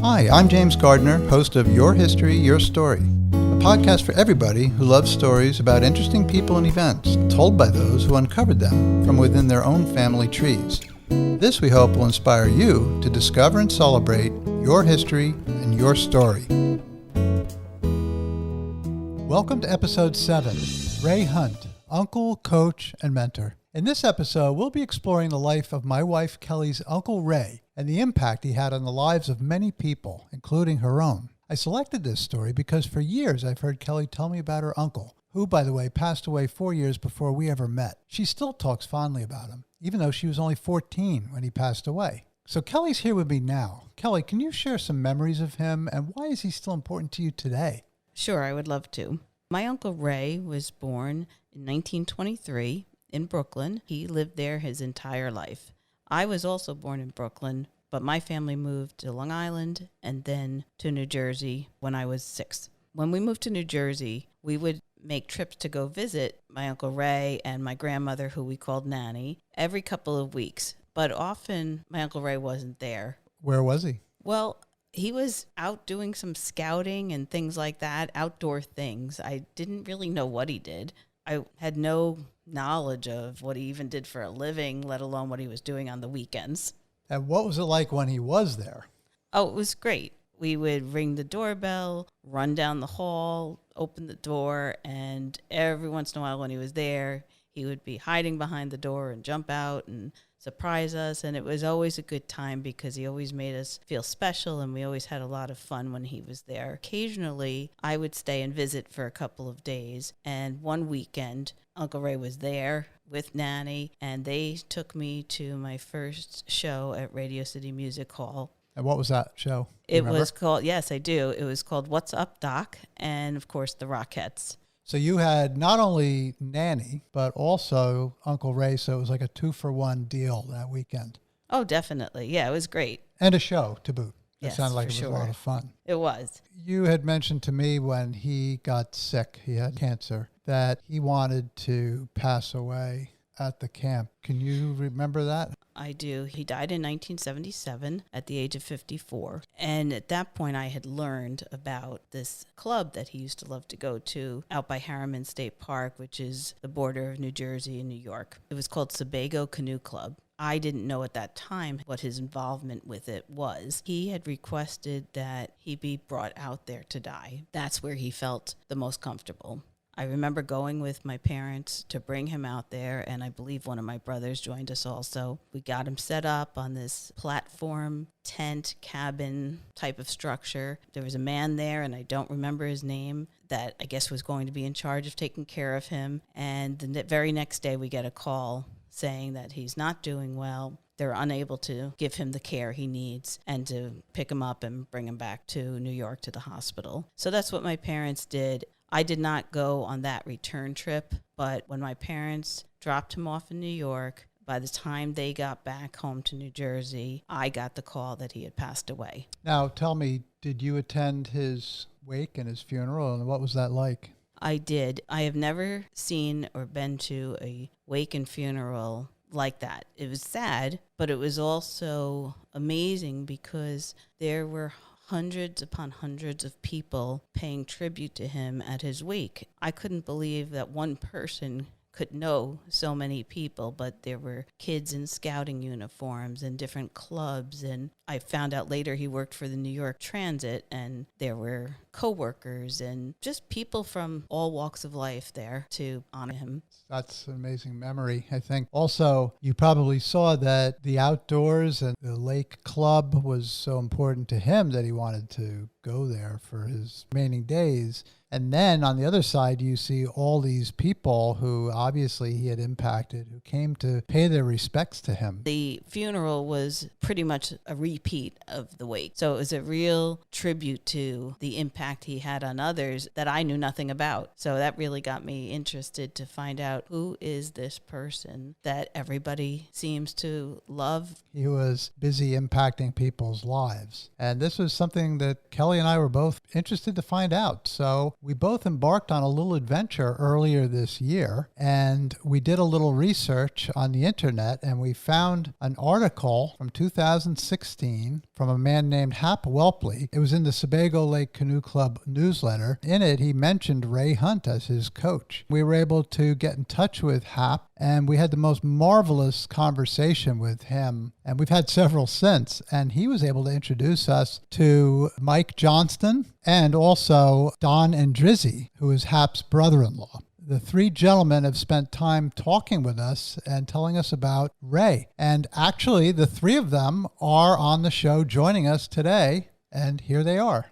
Hi, I'm James Gardner, host of Your History, Your Story, a podcast for everybody who loves stories about interesting people and events told by those who uncovered them from within their own family trees. This, we hope, will inspire you to discover and celebrate your history and your story. Welcome to Episode 7, Ray Hunt, Uncle, Coach, and Mentor. In this episode, we'll be exploring the life of my wife Kelly's Uncle Ray and the impact he had on the lives of many people, including her own. I selected this story because for years I've heard Kelly tell me about her uncle, who, by the way, passed away 4 years before we ever met. She still talks fondly about him, even though she was only 14 when he passed away. So Kelly's here with me now. Kelly, can you share some memories of him, and why is he still important to you today? Sure, I would love to. My Uncle Ray was born in 1923 in Brooklyn. He lived there his entire life. I was also born in Brooklyn, but my family moved to Long Island and then to New Jersey when I was 6. When we moved to New Jersey, we would make trips to go visit my Uncle Ray and my grandmother, who we called Nanny, every couple of weeks. But often my Uncle Ray wasn't there. Where was he? Well, he was out doing some scouting and things like that, outdoor things. I didn't really know what he did. I had no knowledge of what he even did for a living, let alone what he was doing on the weekends. And what was it like when he was there? Oh, it was great. We would ring the doorbell, run down the hall, open the door, and every once in a while when he was there, he would be hiding behind the door and jump out and surprise us. And it was always a good time because he always made us feel special, and we always had a lot of fun when he was there. Occasionally, I would stay and visit for a couple of days. And one weekend, Uncle Ray was there with Nanny, and they took me to my first show at Radio City Music Hall. And what was that show? It was called, yes, I do. It was called What's Up, Doc? And, of course, the Rockettes. So you had not only Nanny, but also Uncle Ray, so it was like a 2-for-1 deal that weekend. Oh, definitely. Yeah, it was great. And a show to boot. It Yes, sounded like for it was sure. a lot of fun. It was. You had mentioned to me when he got sick, he had cancer, that he wanted to pass away at the camp. Can you remember that? I do. He died in 1977 at the age of 54. And at that point, I had learned about this club that he used to love to go to out by Harriman State Park, which is the border of New Jersey and New York. It was called Sebago Canoe Club. I didn't know at that time what his involvement with it was. He had requested that he be brought out there to die. That's where he felt the most comfortable. I remember going with my parents to bring him out there, and I believe one of my brothers joined us also. We got him set up on this platform, tent, cabin type of structure. There was a man there, and I don't remember his name, that I guess was going to be in charge of taking care of him. And the very next day, we get a call saying that he's not doing well. They're unable to give him the care he needs and to pick him up and bring him back to New York to the hospital. So that's what my parents did. I did not go on that return trip, but when my parents dropped him off in New York, by the time they got back home to New Jersey, I got the call that he had passed away. Now, tell me, did you attend his wake and his funeral, and what was that like? I did. I have never seen or been to a wake and funeral like that. It was sad, but it was also amazing because there were hundreds upon hundreds of people paying tribute to him at his wake. I couldn't believe that one person could know so many people, but there were kids in scouting uniforms and different clubs. And I found out later he worked for the New York Transit, and there were coworkers and just people from all walks of life there to honor him. That's an amazing memory, I think. Also, you probably saw that the outdoors and the lake club was so important to him that he wanted to go there for his remaining days. And then on the other side, you see all these people who obviously he had impacted, who came to pay their respects to him. The funeral was pretty much a repeat of the wake. So it was a real tribute to the impact he had on others that I knew nothing about. So that really got me interested to find out, who is this person that everybody seems to love? He was busy impacting people's lives. And this was something that Kelly Kelly and I were both interested to find out. So we both embarked on a little adventure earlier this year, and we did a little research on the internet, and we found an article from 2016 from a man named Hap Welpley. It was in the Sebago Lake Canoe Club newsletter. In it, he mentioned Ray Hunt as his coach. We were able to get in touch with Hap, and we had the most marvelous conversation with him, and we've had several since, and he was able to introduce us to Mike Johnston and also Don Andrizzi, who is Hap's brother-in-law. The three gentlemen have spent time talking with us and telling us about Ray, and actually the three of them are on the show joining us today, and here they are.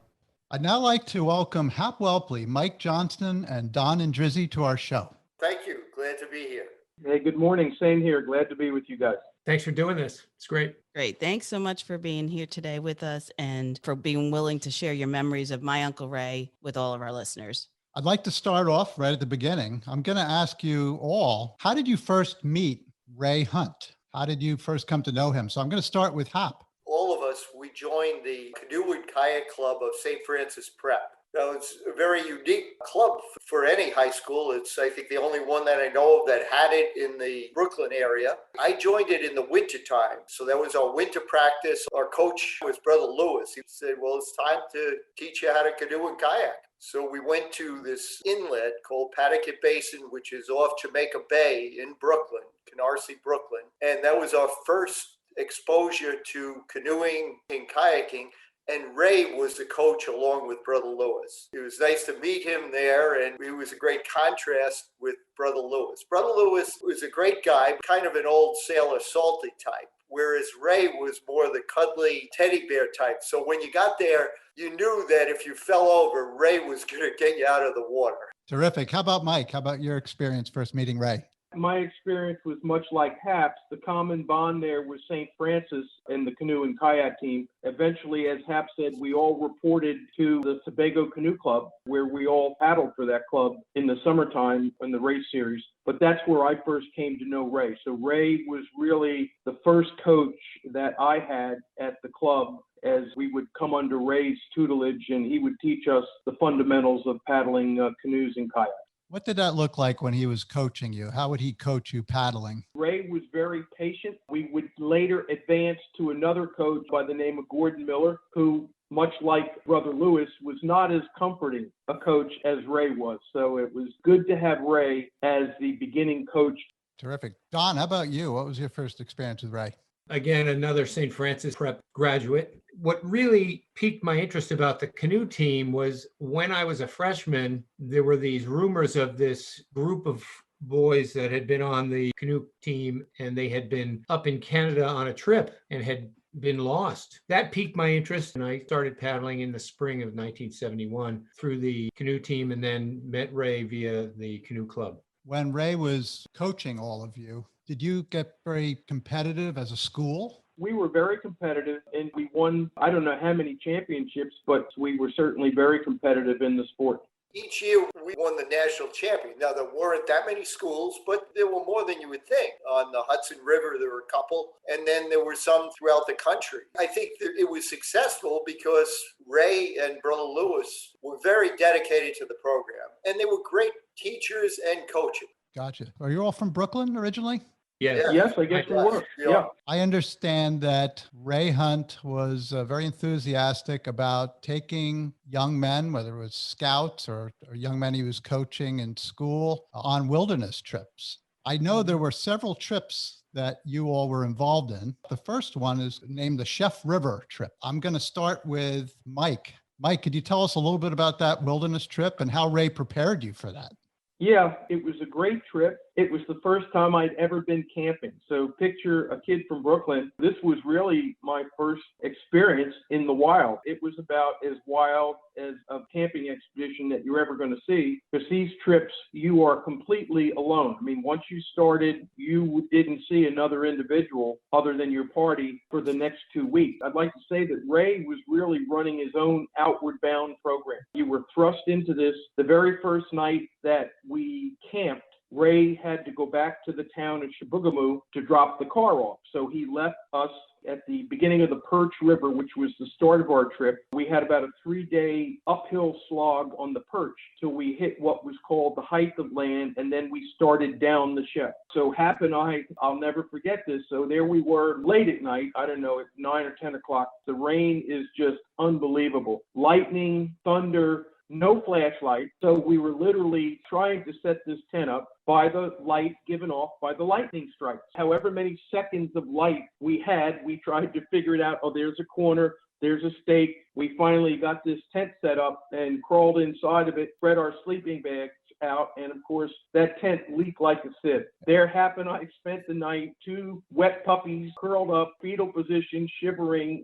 I'd now like to welcome Hap Welpley, Mike Johnston, and Don Andrizzi to our show. Thank you. Glad to be here. Hey, good morning. Same here. Glad to be with you guys. Thanks for doing this. It's great. Great. Thanks so much for being here today with us and for being willing to share your memories of my Uncle Ray with all of our listeners. I'd like to start off right at the beginning. I'm going to ask you all, how did you first meet Ray Hunt? How did you first come to know him? So I'm going to start with Hap. All of us, we joined the Canoe and Kayak Club of St. Francis Prep. Now, it's a very unique club for any high school. It's, I think, the only one that I know of that had it in the Brooklyn area. I joined it in the winter time. So that was our winter practice. Our coach was Brother Lewis. He said, well, it's time to teach you how to canoe and kayak. So we went to this inlet called Pawtucket Basin, which is off Jamaica Bay in Brooklyn, Canarsie, Brooklyn. And that was our first exposure to canoeing and kayaking. And Ray was the coach along with Brother Lewis. It was nice to meet him there, and it was a great contrast with Brother Lewis. Brother Lewis was a great guy, kind of an old sailor salty type, whereas Ray was more the cuddly teddy bear type. So when you got there, you knew that if you fell over, Ray was going to get you out of the water. Terrific. How about Mike? How about your experience first meeting Ray? My experience was much like Hap's. The common bond there was St. Francis and the canoe and kayak team. Eventually, as Hap said, we all reported to the Sebago Canoe Club, where we all paddled for that club in the summertime in the race series. But that's where I first came to know Ray. So Ray was really the first coach that I had at the club, as we would come under Ray's tutelage, and he would teach us the fundamentals of paddling canoes and kayaks. What did that look like when he was coaching you? How would he coach you paddling? Ray was very patient. We would later advance to another coach by the name of Gordon Miller, who, much like Brother Lewis, was not as comforting a coach as Ray was. So it was good to have Ray as the beginning coach. Terrific. Don, how about you? What was your first experience with Ray? Again, another St. Francis Prep graduate. What really piqued my interest about the canoe team was when I was a freshman, there were these rumors of this group of boys that had been on the canoe team, and they had been up in Canada on a trip and had been lost. That piqued my interest, and I started paddling in the spring of 1971 through the canoe team, and then met Ray via the canoe club. When Ray was coaching all of you, did you get very competitive as a school? We were very competitive, and we won, I don't know how many championships, but we were certainly very competitive in the sport. Each year, we won the national champion. Now, there weren't that many schools, but there were more than you would think. On the Hudson River, there were a couple, and then there were some throughout the country. I think that it was successful because Ray and Brother Lewis were very dedicated to the program, and they were great teachers and coaches. Gotcha. Are you all from Brooklyn originally? Yes. Yes, I guess we were. Yeah. I understand that Ray Hunt was very enthusiastic about taking young men, whether it was scouts or young men he was coaching in school, on wilderness trips. I know there were several trips that you all were involved in. The first one is named the Chef River trip. I'm going to start with Mike. Mike, could you tell us a little bit about that wilderness trip and how Ray prepared you for that? Yeah, it was a great trip. It was the first time I'd ever been camping. So picture a kid from Brooklyn. This was really my first experience in the wild. It was about as wild as a camping expedition that you're ever going to see, because these trips, you are completely alone. I mean, once you started, you didn't see another individual other than your party for the next 2 weeks. I'd like to say that Ray was really running his own outward bound program. You were thrust into this. The very first night that we camped, Ray had to go back to the town of Sebago to drop the car off. So he left us at the beginning of the Perch River, which was the start of our trip. We had about a 3-day uphill slog on the Perch till we hit what was called the height of land, and then we started down the Chef. So Hap and I'll never forget this. So there we were late at night, I don't know, at 9 or 10 o'clock. The rain is just unbelievable. Lightning, thunder, no flashlight. So we were literally trying to set this tent up by the light given off by the lightning strikes. However many seconds of light we had, we tried to figure it out. Oh, there's a corner, there's a stake. We finally got this tent set up and crawled inside of it, spread our sleeping bags out, and of course that tent leaked like a sieve. There Hap and I spent the night, 2 wet puppies curled up, fetal position, shivering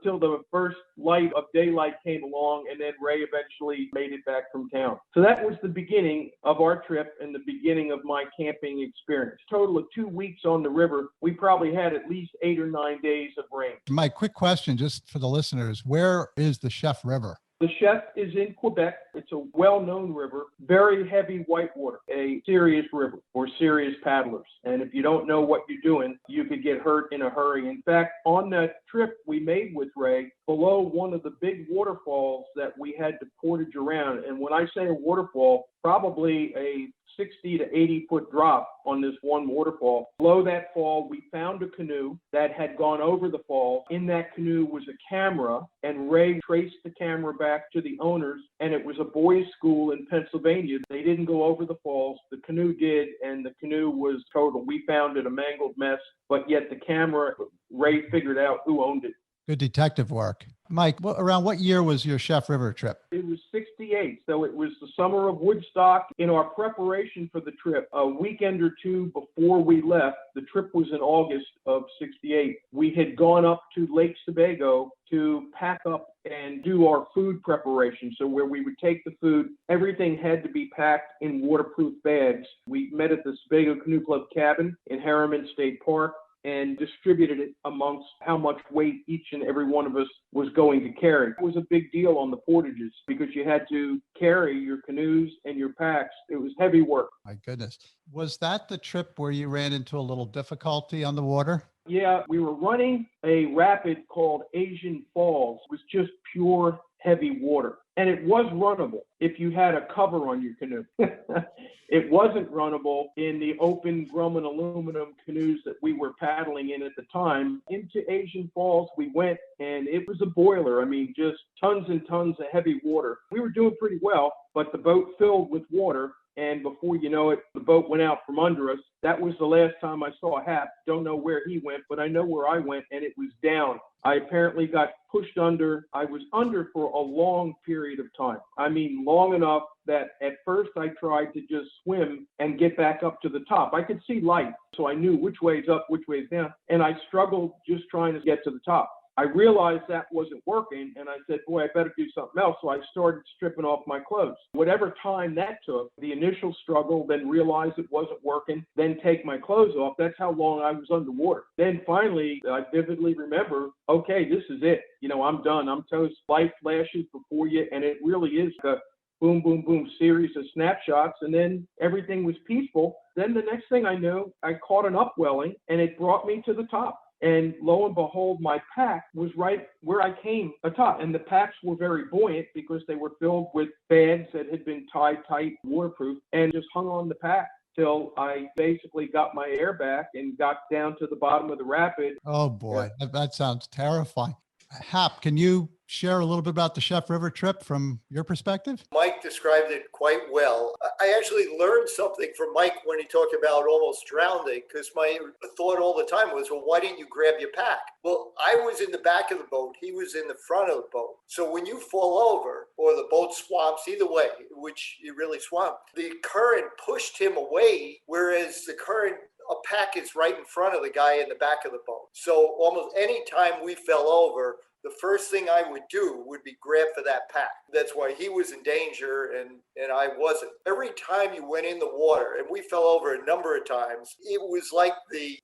till the first light of daylight came along, and then Ray eventually made it back from town. So that was the beginning of our trip and the beginning of my camping experience. Total of 2 weeks on the river. We probably had at least 8 or 9 days of rain. My quick question, just for the listeners, where is the Chef River? The Chef is in Quebec. It's a well-known river, very heavy whitewater, a serious river for serious paddlers. And if you don't know what you're doing, you could get hurt in a hurry. In fact, on that trip we made with Ray, below one of the big waterfalls that we had to portage around, and when I say a waterfall, probably a 60 to 80 foot drop on this one waterfall. Below that fall, we found a canoe that had gone over the fall. In that canoe was a camera, and Ray traced the camera back to the owners, and it was a boys' school in Pennsylvania. They didn't go over the falls. The canoe did, and the canoe was total. We found it a mangled mess, but yet the camera, Ray figured out who owned it. Good detective work. Mike, around what year was your Chef River trip? It was 68, so it was the summer of Woodstock. In our preparation for the trip, a weekend or two before we left, the trip was in August of 68, we had gone up to Lake Sebago to pack up and do our food preparation. So where we would take the food, everything had to be packed in waterproof bags. We met at the Sebago Canoe Club cabin in Harriman State Park and distributed it amongst how much weight each and every one of us was going to carry. It was a big deal on the portages because you had to carry your canoes and your packs. It was heavy work. My goodness. Was that the trip where you ran into a little difficulty on the water? Yeah, we were running a rapid called Asian Falls. It was just pure heavy water. And it was runnable if you had a cover on your canoe. It wasn't runnable in the open Grumman aluminum canoes that we were paddling in at the time. Into Asian Falls we went, and it was a boiler. I mean, just tons and tons of heavy water. We were doing pretty well, but the boat filled with water. And before you know it, the boat went out from under us. That was the last time I saw Hap. Don't know where he went, but I know where I went, and it was down. I apparently got pushed under. I was under for a long period of time. I mean, long enough that at first I tried to just swim and get back up to the top. I could see light, so I knew which way is up, which way is down, and I struggled just trying to get to the top. I realized that wasn't working, and I said, boy, I better do something else. So I started stripping off my clothes. Whatever time that took, the initial struggle, then realize it wasn't working, then take my clothes off. That's how long I was underwater. Then finally, I vividly remember, okay, this is it. You know, I'm done. I'm toast. Light flashes before you, and it really is a boom, boom, boom series of snapshots, and then everything was peaceful. Then the next thing I knew, I caught an upwelling, and it brought me to the top. And lo and behold, my pack was right where I came atop. And the packs were very buoyant because they were filled with bags that had been tied tight, waterproof, and just hung on the pack till I basically got my air back and got down to the bottom of the rapid. Oh, boy. That sounds terrifying. Hap, can you share a little bit about the Chef River trip from your perspective? Mike described it quite well. I actually learned something from Mike when he talked about almost drowning, because my thought all the time was, well, why didn't you grab your pack? Well, I was in the back of the boat. He was in the front of the boat. So when you fall over or the boat swamps, either way, which it really swamped, the current pushed him away, whereas the current a pack is right in front of the guy in the back of the boat. So almost any time we fell over, the first thing I would do would be grab for that pack. That's why he was in danger and I wasn't. Every time you went in the water, and we fell over a number of times, it was like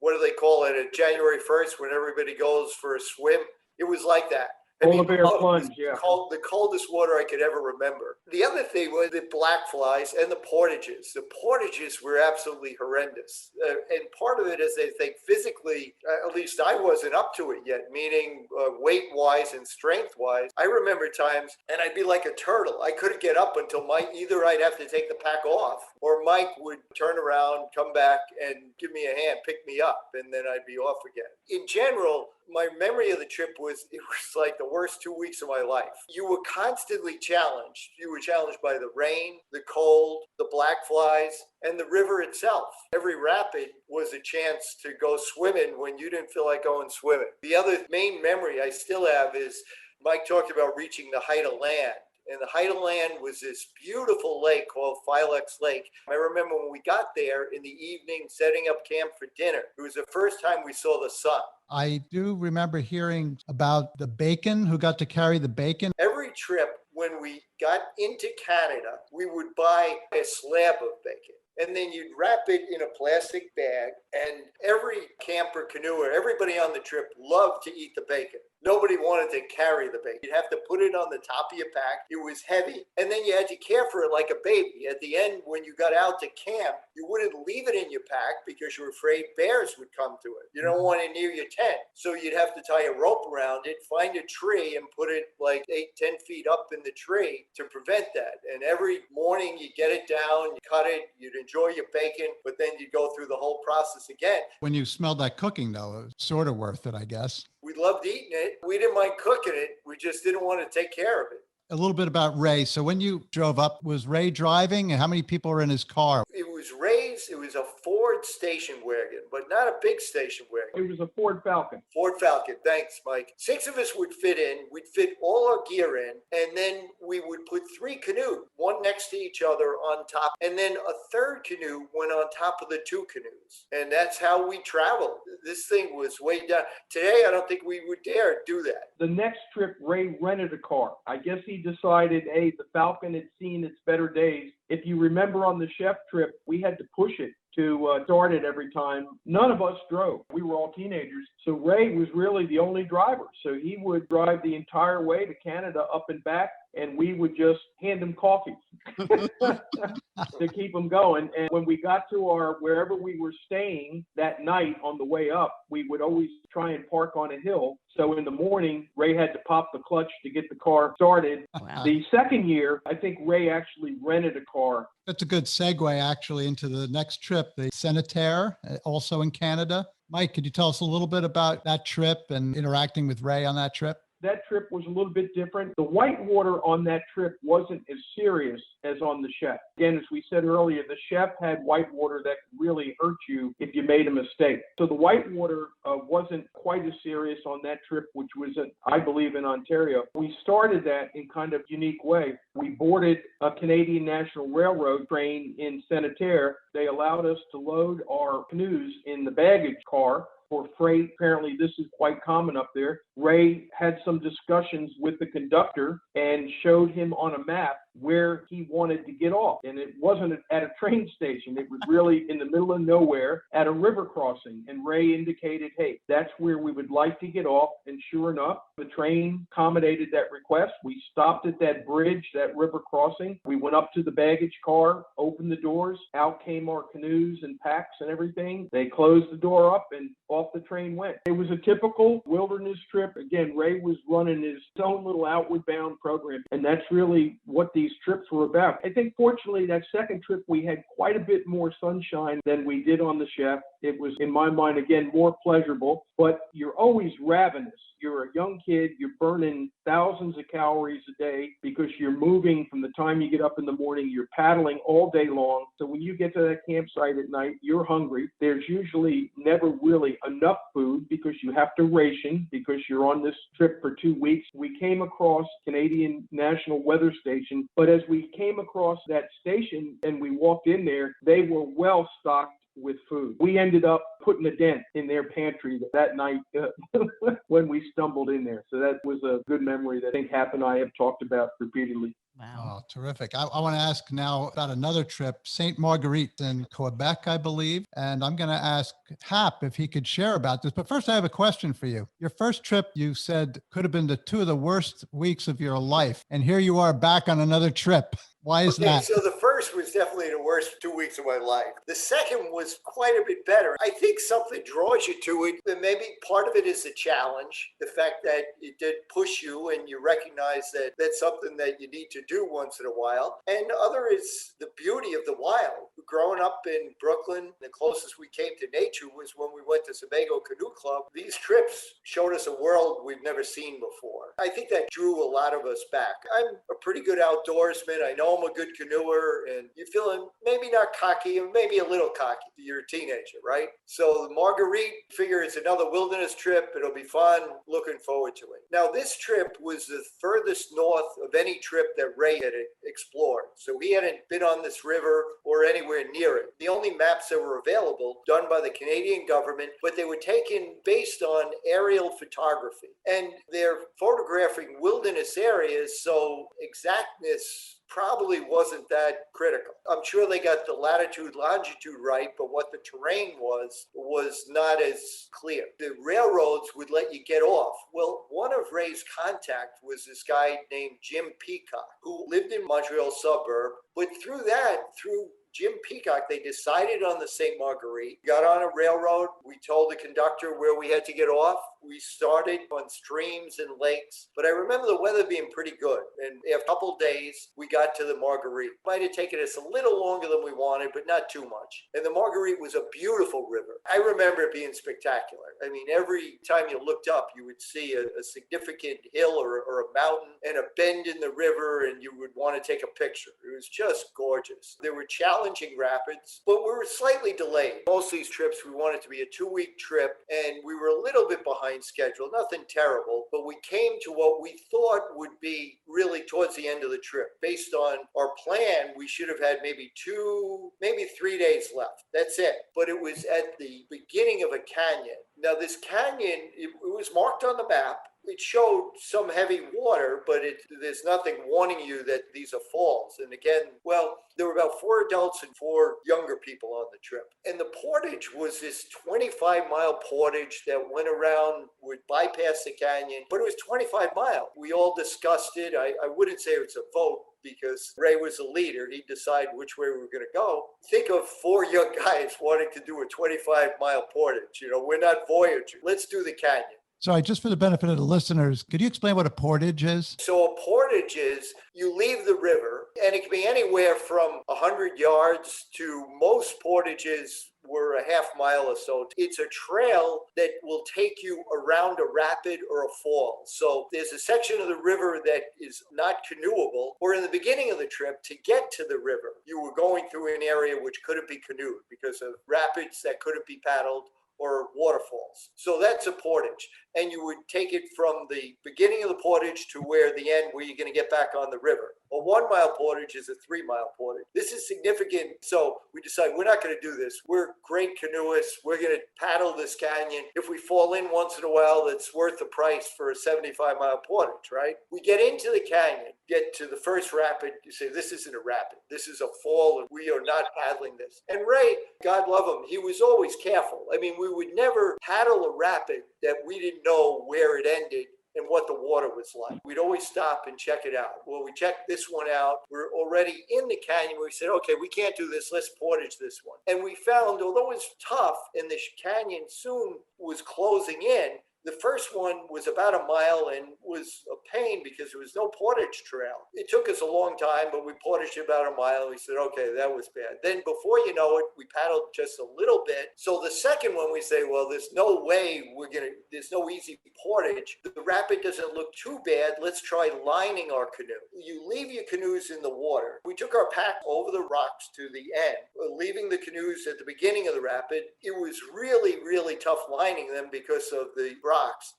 what do they call it, January 1st when everybody goes for a swim? It was like that. Polar bear plunge, yeah. The coldest water I could ever remember. The other thing was the black flies and the portages. The portages were absolutely horrendous. And part of it is they think physically, at least I wasn't up to it yet, meaning weight-wise and strength-wise. I remember times, and I'd be like a turtle. I couldn't get up until either I'd have to take the pack off, or Mike would turn around, come back, and give me a hand, pick me up, and then I'd be off again. In general, my memory of the trip was, it was like the worst 2 weeks of my life. You were constantly challenged. You were challenged by the rain, the cold, the black flies, and the river itself. Every rapid was a chance to go swimming when you didn't feel like going swimming. The other main memory I still have is Mike talked about reaching the height of land. And the height of land was this beautiful lake called Filex Lake. I remember when we got there in the evening, setting up camp for dinner. It was the first time we saw the sun. I do remember hearing about the bacon, who got to carry the bacon. Every trip, when we got into Canada, we would buy a slab of bacon. And then you'd wrap it in a plastic bag. And every camper, canoeer, everybody on the trip loved to eat the bacon. Nobody wanted to carry the bacon. You'd have to put it on the top of your pack. It was heavy. And then you had to care for it like a baby. At the end, when you got out to camp, you wouldn't leave it in your pack because you were afraid bears would come to it. You don't want it near your tent. So you'd have to tie a rope around it, find a tree, and put it like 8-10 feet up in the tree to prevent that. And every morning you get it down, you cut it, you'd enjoy your bacon, but then you'd go through the whole process again. When you smelled that cooking, though, it was sort of worth it, I guess. We loved eating it. We didn't mind cooking it. We just didn't want to take care of it. A little bit about Ray. So when you drove up, was Ray driving? And how many people were in his car? It was Ray's. It was a Ford station wagon, but not a big station wagon. It was a Ford Falcon. Ford Falcon. Thanks, Mike. 6 of us would fit in. We'd fit all our gear in, and then we would put 3 canoes, one next to each other on top, and then a third canoe went on top of the 2 canoes. And that's how we traveled. This thing was way down. Today, I don't think we would dare do that. The next trip, Ray rented a car. I guess he decided, hey, the Falcon had seen its better days. If you remember on the chef trip, we had to push it to start it every time. None of us drove. We were all teenagers. So Ray was really the only driver. So he would drive the entire way to Canada up and back, and we would just hand him coffee to keep him going. And when we got to wherever we were staying that night on the way up, we would always try and park on a hill. So in the morning, Ray had to pop the clutch to get the car started. Wow. The second year, I think Ray actually rented a car. That's a good segue, actually, into the next trip, the Canoe, also in Canada. Mike, could you tell us a little bit about that trip and interacting with Ray on that trip? That trip was a little bit different. The whitewater on that trip wasn't as serious as on the chef. Again, as we said earlier, the chef had whitewater that could really hurt you if you made a mistake. So the whitewater wasn't quite as serious on that trip, which was, I believe, in Ontario. We started that in kind of unique way. We boarded a Canadian National Railroad train in Canoe. They allowed us to load our canoes in the baggage car for freight. Apparently, this is quite common up there. Ray had some discussions with the conductor and showed him on a map where he wanted to get off. And it wasn't at a train station. It was really in the middle of nowhere at a river crossing. And Ray indicated, hey, that's where we would like to get off. And sure enough, the train accommodated that request. We stopped at that bridge, that river crossing. We went up to the baggage car, opened the doors. Out came our canoes and packs and everything. They closed the door up and off the train went. It was a typical wilderness trip. Again, Ray was running his own little outward bound program. And that's really what these trips were about. I think fortunately that second trip we had quite a bit more sunshine than we did on the chef. It was, in my mind, again, more pleasurable, but you're always ravenous. You're a young kid, you're burning thousands of calories a day because you're moving from the time you get up in the morning, you're paddling all day long. So when you get to that campsite at night, you're hungry. There's usually never really enough food because you have to ration because you're on this trip for 2 weeks. We came across Canadian National Weather Station, but as we came across that station and we walked in there, they were well stocked with food. We ended up putting a dent in their pantry that night when we stumbled in there. So that was a good memory that I think Hap and I have talked about repeatedly. Wow. Oh, terrific. I want to ask now about another trip, St. Marguerite in Quebec, I believe. And I'm going to ask Hap if he could share about this. But first, I have a question for you. Your first trip, you said, could have been the two of the worst weeks of your life. And here you are back on another trip. Why is Okay, that? so the first was definitely the worst 2 weeks of my life. The second was quite a bit better. I think something draws you to it, and maybe part of it is the challenge, the fact that it did push you and you recognize that that's something that you need to do once in a while. And the other is the beauty of the wild. Growing up in Brooklyn, the closest we came to nature was when we went to Sebago Canoe Club. These trips showed us a world we've never seen before. I think that drew a lot of us back. I'm a pretty good outdoorsman. I know I'm a good canoeer, and you're feeling maybe not cocky and maybe a little cocky. You're a teenager, right? So the Marguerite, figure it's another wilderness trip. It'll be fun. Looking forward to it. Now, this trip was the furthest north of any trip that Ray had explored. So he hadn't been on this river or anywhere near it. The only maps that were available, done by the Canadian government, but they were taken based on aerial photography. And they're photographing wilderness areas, so exactness probably wasn't that critical. I'm sure they got the latitude, longitude right, but what the terrain was not as clear. The railroads would let you get off. Well, one of Ray's contact was this guy named Jim Peacock, who lived in Montreal suburb, but through Jim Peacock, they decided on the St. Marguerite, got on a railroad. We told the conductor where we had to get off. We started on streams and lakes, but I remember the weather being pretty good. And after a couple of days, we got to the Marguerite. Might have taken us a little longer than we wanted, but not too much. And the Marguerite was a beautiful river. I remember it being spectacular. I mean, every time you looked up, you would see a significant hill or a mountain and a bend in the river, and you would want to take a picture. It was just gorgeous. There were challenging rapids, but we were slightly delayed. Most of these trips, we wanted to be a 2-week trip, and we were a little bit behind schedule, nothing terrible, but we came to what we thought would be really towards the end of the trip. Based on our plan, we should have had maybe 3 days left. That's it. But it was at the beginning of a canyon. Now, this canyon, it was marked on the map. It showed some heavy water, but there's nothing warning you that these are falls. And again, well, there were about 4 adults and 4 younger people on the trip. And the portage was this 25-mile portage that went around, would bypass the canyon, but it was 25 miles. We all discussed it. I wouldn't say it's a vote, because Ray was the leader. He'd decide which way we were going to go. Think of 4 young guys wanting to do a 25-mile portage. You know, we're not Voyager. Let's do the canyon. Sorry, just for the benefit of the listeners, could you explain what a portage is? So a portage is you leave the river, and it can be anywhere from 100 yards to most portages were a half mile or so. It's a trail that will take you around a rapid or a fall. So there's a section of the river that is not canoeable, or in the beginning of the trip, to get to the river, you were going through an area which couldn't be canoed because of rapids that couldn't be paddled or waterfalls. So that's a portage. And you would take it from the beginning of the portage to where the end, where you're going to get back on the river. A 1-mile portage is a 3-mile portage. This is significant. So we decided we're not going to do this. We're great canoeists. We're going to paddle this canyon. If we fall in once in a while, it's worth the price for a 75-mile portage, right? We get into the canyon, get to the first rapid. You say, this isn't a rapid. This is a fall, and we are not paddling this. And Ray, God love him, he was always careful. I mean, we would never paddle a rapid that we didn't know where it ended and what the water was like. We'd always stop and check it out. Well, we checked this one out. We're already in the canyon. We said, okay, we can't do this. Let's portage this one. And we found, although it was tough and the canyon soon was closing in, the first one was about a mile and was a pain because there was no portage trail. It took us a long time, but we portaged about a mile. And we said, okay, that was bad. Then before you know it, we paddled just a little bit. So the second one, we say, well, there's no way there's no easy portage. The rapid doesn't look too bad. Let's try lining our canoe. You leave your canoes in the water. We took our pack over the rocks to the end, leaving the canoes at the beginning of the rapid. It was really, really tough lining them because of the rocks.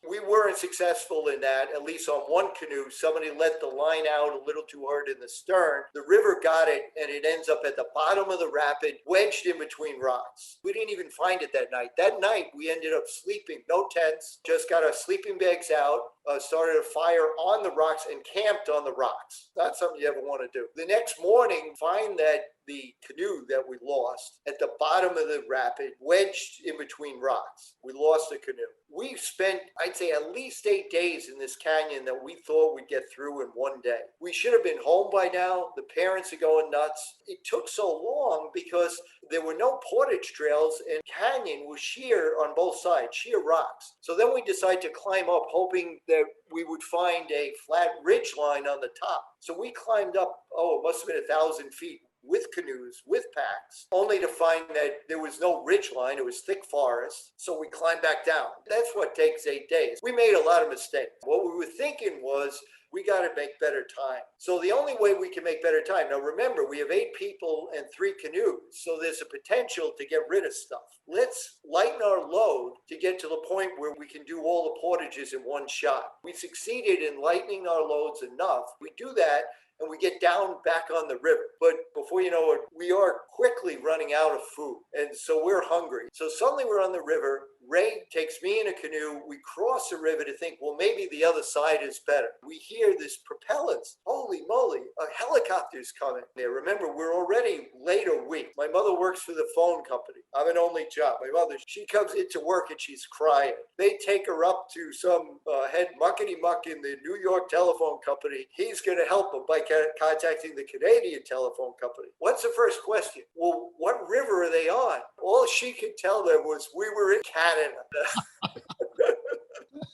We weren't successful in that, at least on one canoe. Somebody let the line out a little too hard in the stern. The river got it, and it ends up at the bottom of the rapid, wedged in between rocks. We didn't even find it that night. That night, we ended up sleeping, no tents, just got our sleeping bags out. started a fire on the rocks and camped on the rocks. Not something you ever want to do. The next morning, find that the canoe that we lost at the bottom of the rapid, wedged in between rocks. We lost the canoe. We spent, I'd say, at least 8 days in this canyon that we thought we'd get through in one day. We should have been home by now. The parents are going nuts. It took so long because there were no portage trails, and canyon was sheer on both sides, sheer rocks. So then we decided to climb up, hoping that we would find a flat ridge line on the top. So we climbed up, it must have been 1,000 feet with canoes, with packs, only to find that there was no ridge line. It was thick forest. So we climbed back down. That's what takes 8 days. We made a lot of mistakes. What we were thinking was, we got to make better time. So the only way we can make better time, now remember, we have 8 people and 3 canoes, so there's a potential to get rid of stuff. Let's lighten our load to get to the point where we can do all the portages in one shot. We succeeded in lightening our loads enough. We do that, and we get down back on the river. But before you know it, we are quickly running out of food. And so we're hungry. So suddenly we're on the river. Ray takes me in a canoe. We cross the river to think, well, maybe the other side is better. We hear this propellants. Holy moly, a helicopter's coming there. Remember, we're already late a week. My mother works for the phone company. I'm an only child. My mother, she comes into work and she's crying. They take her up to some head muckety-muck in the New York telephone company. He's going to help them by contacting the Canadian telephone company. What's the first question? Well, what river are they on? All she could tell them was, we were in Canada.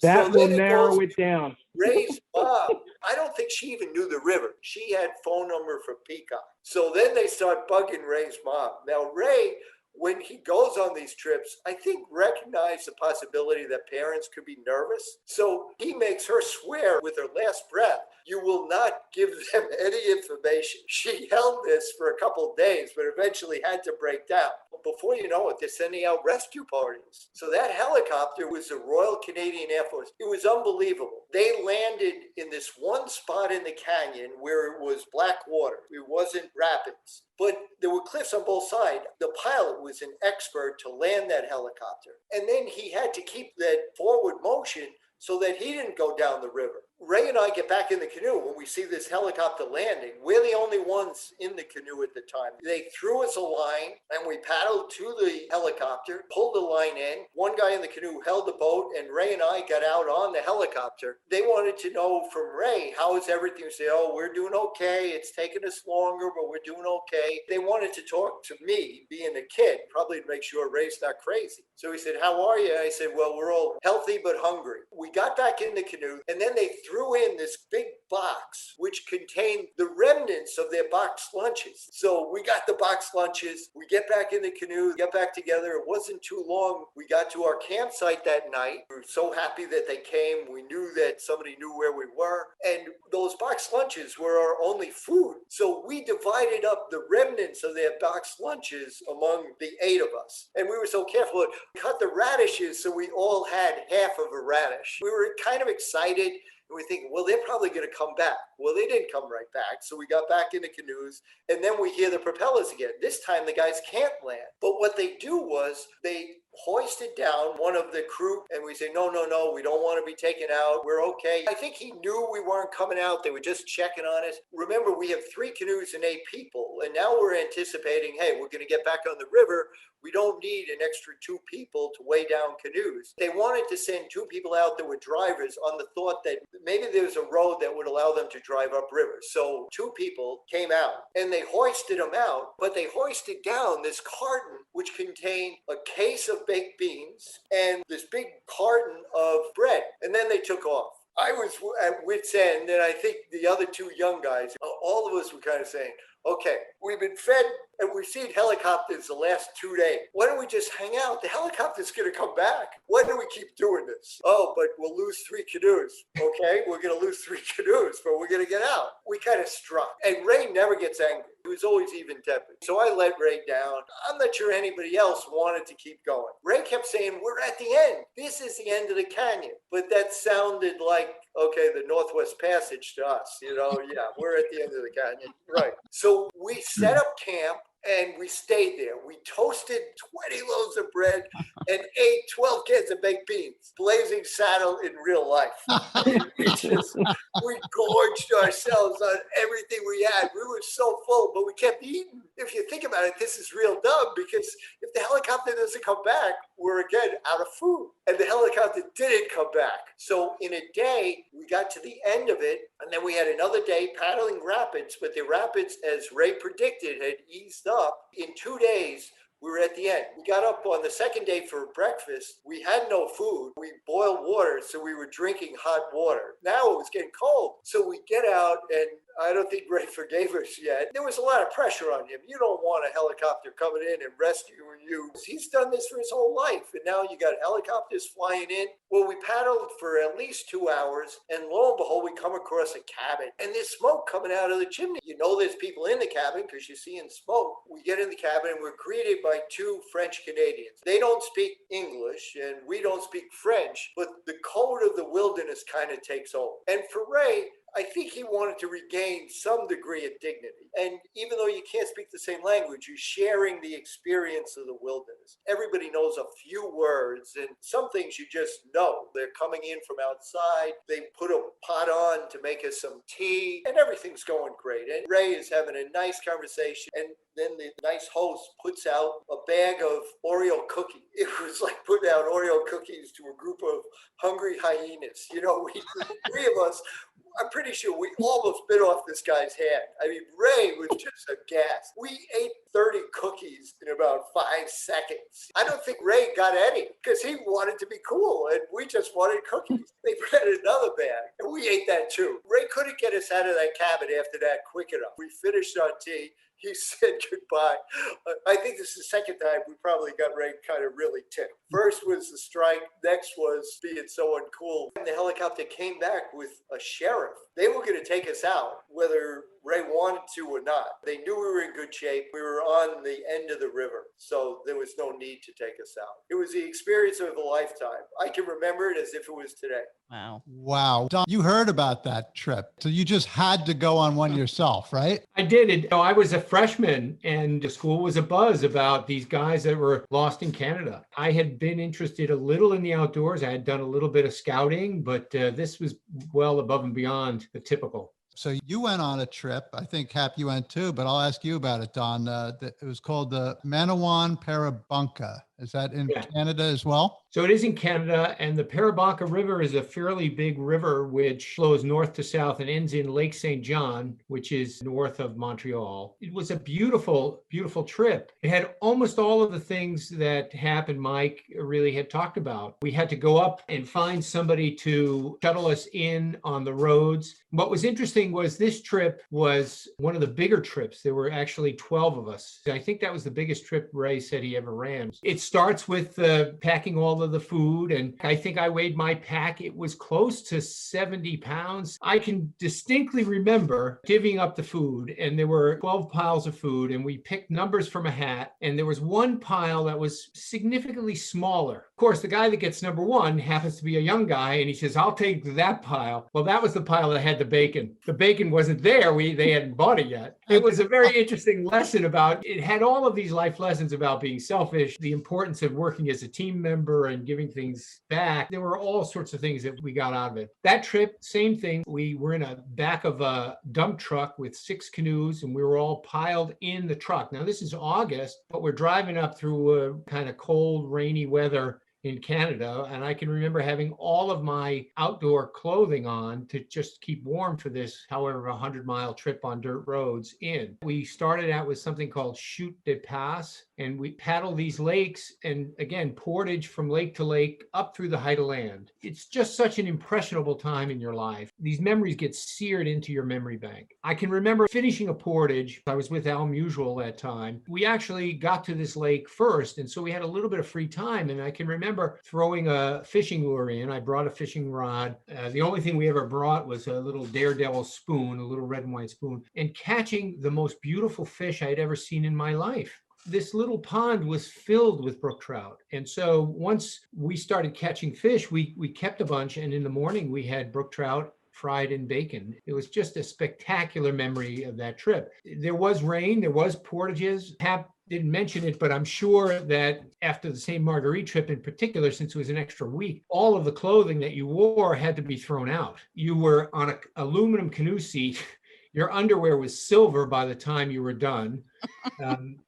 That will narrow it down. Ray's mom, I don't think she even knew the river. She had phone number for Peacock. So then they start bugging Ray's mom. Now, Ray, when he goes on these trips, I think recognized the possibility that parents could be nervous. So he makes her swear with her last breath, you will not give them any information. She held this for a couple of days, but eventually had to break down. Before you know it, they're sending out rescue parties. So that helicopter was the Royal Canadian Air Force. It was unbelievable. They landed in this one spot in the canyon where it was black water. It wasn't rapids, but there were cliffs on both sides. The pilot was an expert to land that helicopter. And then he had to keep that forward motion so that he didn't go down the river. Ray and I get back in the canoe when we see this helicopter landing. We're the only ones in the canoe at the time. They threw us a line and we paddled to the helicopter, pulled the line in. One guy in the canoe held the boat and Ray and I got out on the helicopter. They wanted to know from Ray, how is everything? We say, we're doing okay. It's taking us longer, but we're doing okay. They wanted to talk to me, being a kid, probably to make sure Ray's not crazy. So he said, how are you? I said, well, we're all healthy but hungry. We got back in the canoe and then they threw in this big box which contained the remnants of their box lunches. So we got the box lunches, we get back in the canoe, get back together. It wasn't too long. We got to our campsite that night. We were so happy that they came. We knew that somebody knew where we were. And those box lunches were our only food. So we divided up the remnants of their box lunches among the 8 of us. And we were so careful. We cut the radishes so we all had half of a radish. We were kind of excited. And we think, well, they're probably going to come back. Well, they didn't come right back. So we got back in the canoes and then we hear the propellers again. This time the guys can't land. But what they do was they hoisted down one of the crew and we say, no, we don't want to be taken out. We're okay. I think he knew we weren't coming out. They were just checking on us. Remember, we have 3 canoes and 8 people. And now we're anticipating, hey, we're going to get back on the river. We don't need an extra 2 people to weigh down canoes. They wanted to send 2 people out that were drivers on the thought that maybe there's a road that would allow them to drive upriver. So 2 people came out and they hoisted them out, but they hoisted down this carton which contained a case of baked beans and this big carton of bread. And then they took off. I was at wit's end, and I think the other 2 young guys, all of us were kind of saying, okay, we've been fed and we've seen helicopters the last 2 days. Why don't we just hang out? The helicopter's going to come back. Why do we keep doing this? Oh, but we'll lose 3 canoes. Okay, we're going to lose 3 canoes, but we're going to get out. We kind of struck. And Ray never gets angry. He was always even-tempered. So I let Ray down. I'm not sure anybody else wanted to keep going. Ray kept saying, we're at the end. This is the end of the canyon. But that sounded like, okay, the Northwest Passage to us. Yeah, we're at the end of the canyon. Right. So we set up camp And we stayed there. We toasted 20 loaves of bread and ate 12 cans of baked beans. Blazing Saddle in real life. We gorged ourselves on everything we had. We were so full, but we kept eating. If you think about it, this is real dumb, because if the helicopter doesn't come back, we're again out of food. And the helicopter didn't come back. So in a day, we got to the end of it, and then we had another day paddling rapids, but the rapids, as Ray predicted, had eased up. In 2 days, we were at the end. We got up on the second day for breakfast. We had no food. We boiled water, so we were drinking hot water. Now it was getting cold. So we get out, and I don't think Ray forgave us yet. There was a lot of pressure on him. You don't want a helicopter coming in and rescuing you. He's done this for his whole life, and now you got helicopters flying in. Well, we paddled for at least 2 hours, and lo and behold, we come across a cabin, and there's smoke coming out of the chimney. You know there's people in the cabin because you're seeing smoke. We get in the cabin, and we're greeted by 2 French Canadians. They don't speak English, and we don't speak French, but the code of the wilderness kind of takes over. And for Ray, I think he wanted to regain some degree of dignity. And even though you can't speak the same language, you're sharing the experience of the wilderness. Everybody knows a few words, and some things you just know. They're coming in from outside. They put a pot on to make us some tea, and everything's going great. And Ray is having a nice conversation, and then the nice host puts out a bag of Oreo cookies. It was like putting out Oreo cookies to a group of hungry hyenas. You know, the 3 of us, I'm pretty sure we almost bit off this guy's hand. I mean, Ray was just aghast. We ate 30 cookies in about 5 seconds. I don't think Ray got any because he wanted to be cool, and we just wanted cookies. They put in another bag, and we ate that too. Ray couldn't get us out of that cabin after that quick enough. We finished our tea. He said goodbye. I think this is the second time we probably got Ray kind of really ticked. First was the strike. Next was being so uncool. And the helicopter came back with a sheriff. They were going to take us out, whether Ray wanted to or not. They knew we were in good shape. We were on the end of the river, so there was no need to take us out. It was the experience of a lifetime. I can remember it as if it was today. Wow. Wow. Don, you heard about that trip. So you just had to go on one yourself, right? I did it. I was a freshman, and the school was abuzz about these guys that were lost in Canada. I had been interested a little in the outdoors. I had done a little bit of scouting, but this was well above and beyond the typical. So you went on a trip. I think, Cap, you went too, but I'll ask you about it, Don. It was called the Parabanka. Is that in Canada as well? So it is in Canada, and the Parabanka River is a fairly big river which flows north to south and ends in Lake St. John, which is north of Montreal. It was a beautiful, beautiful trip. It had almost all of the things that Hap and Mike really had talked about. We had to go up and find somebody to shuttle us in on the roads. What was interesting was this trip was one of the bigger trips. There were actually 12 of us. I think that was the biggest trip Ray said he ever ran. It starts with packing all of the food, and I think I weighed my pack. It was close to 70 pounds. I can distinctly remember divvying up the food, and there were 12 piles of food, and we picked numbers from a hat, and there was one pile that was significantly smaller. Of course, the guy that gets number 1 happens to be a young guy, and he says, "I'll take that pile." Well, that was the pile that had the bacon. The bacon wasn't there. They hadn't bought it yet. It was a very interesting lesson about, it had all of these life lessons about being selfish, the importance of working as a team member and giving things back. There were all sorts of things that we got out of it. That trip, same thing. We were in a back of a dump truck with 6 canoes, and we were all piled in the truck. Now, this is August, but we're driving up through a kind of cold, rainy weather in Canada, and I can remember having all of my outdoor clothing on to just keep warm for this, however, 100-mile trip on dirt roads in. We started out with something called Chute de Passe, and we paddle these lakes, and again, portage from lake to lake up through the height of land. It's just such an impressionable time in your life. These memories get seared into your memory bank. I can remember finishing a portage. I was with Al Musial that time. We actually got to this lake first, and so we had a little bit of free time, and I can remember throwing a fishing lure in. I brought a fishing rod. The only thing we ever brought was a little Daredevil spoon, a little red and white spoon, and catching the most beautiful fish I'd ever seen in my life. This little pond was filled with brook trout. And so once we started catching fish, we kept a bunch. And in the morning, we had brook trout fried in bacon. It was just a spectacular memory of that trip. There was rain, there was portages. Hap didn't mention it, but I'm sure that after the St. Marguerite trip in particular, since it was an extra week, all of the clothing that you wore had to be thrown out. You were on an aluminum canoe seat. Your underwear was silver by the time you were done.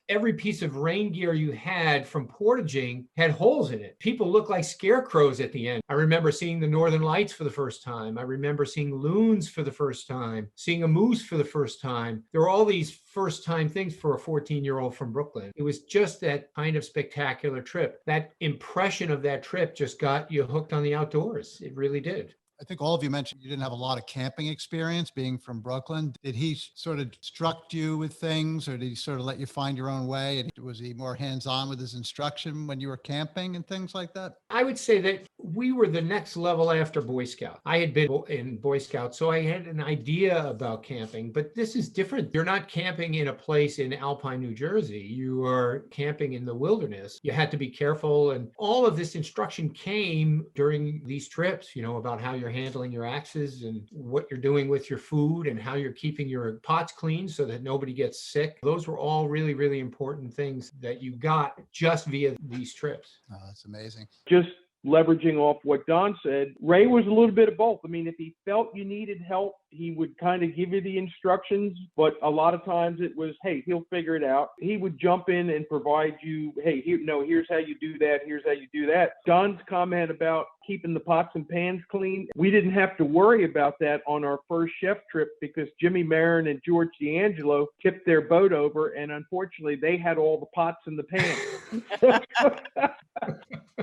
Every piece of rain gear you had from portaging had holes in it. People looked like scarecrows at the end. I remember seeing the Northern Lights for the first time. I remember seeing loons for the first time, seeing a moose for the first time. There were all these first time things for a 14-year-old from Brooklyn. It was just that kind of spectacular trip. That impression of that trip just got you hooked on the outdoors. It really did. I think all of you mentioned you didn't have a lot of camping experience being from Brooklyn. Did he sort of instruct you with things, or did he sort of let you find your own way? And was he more hands-on with his instruction when you were camping and things like that? I would say that we were the next level after Boy Scout. I had been in Boy Scout, so I had an idea about camping, but this is different. You're not camping in a place in Alpine, New Jersey. You are camping in the wilderness. You had to be careful, and all of this instruction came during these trips, about how you're handling your axes and what you're doing with your food and how you're keeping your pots clean so that nobody gets sick. Those were all really, really important things that you got just via these trips. Oh, that's amazing. Just leveraging off what Don said, Ray was a little bit of both. I mean, if he felt you needed help, he would kind of give you the instructions, but a lot of times it was, hey, he'll figure it out. He would jump in and provide you, hey, here's how you do that, here's how you do that. Don's comment about keeping the pots and pans clean, we didn't have to worry about that on our first chef trip because Jimmy Marin and George D'Angelo tipped their boat over, and unfortunately they had all the pots and the pans.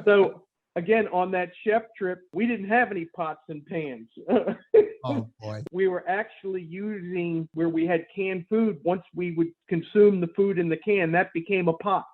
So again, on that chef trip, we didn't have any pots and pans. Oh, boy. We were actually using where we had canned food. Once we would consume the food in the can, that became a pot.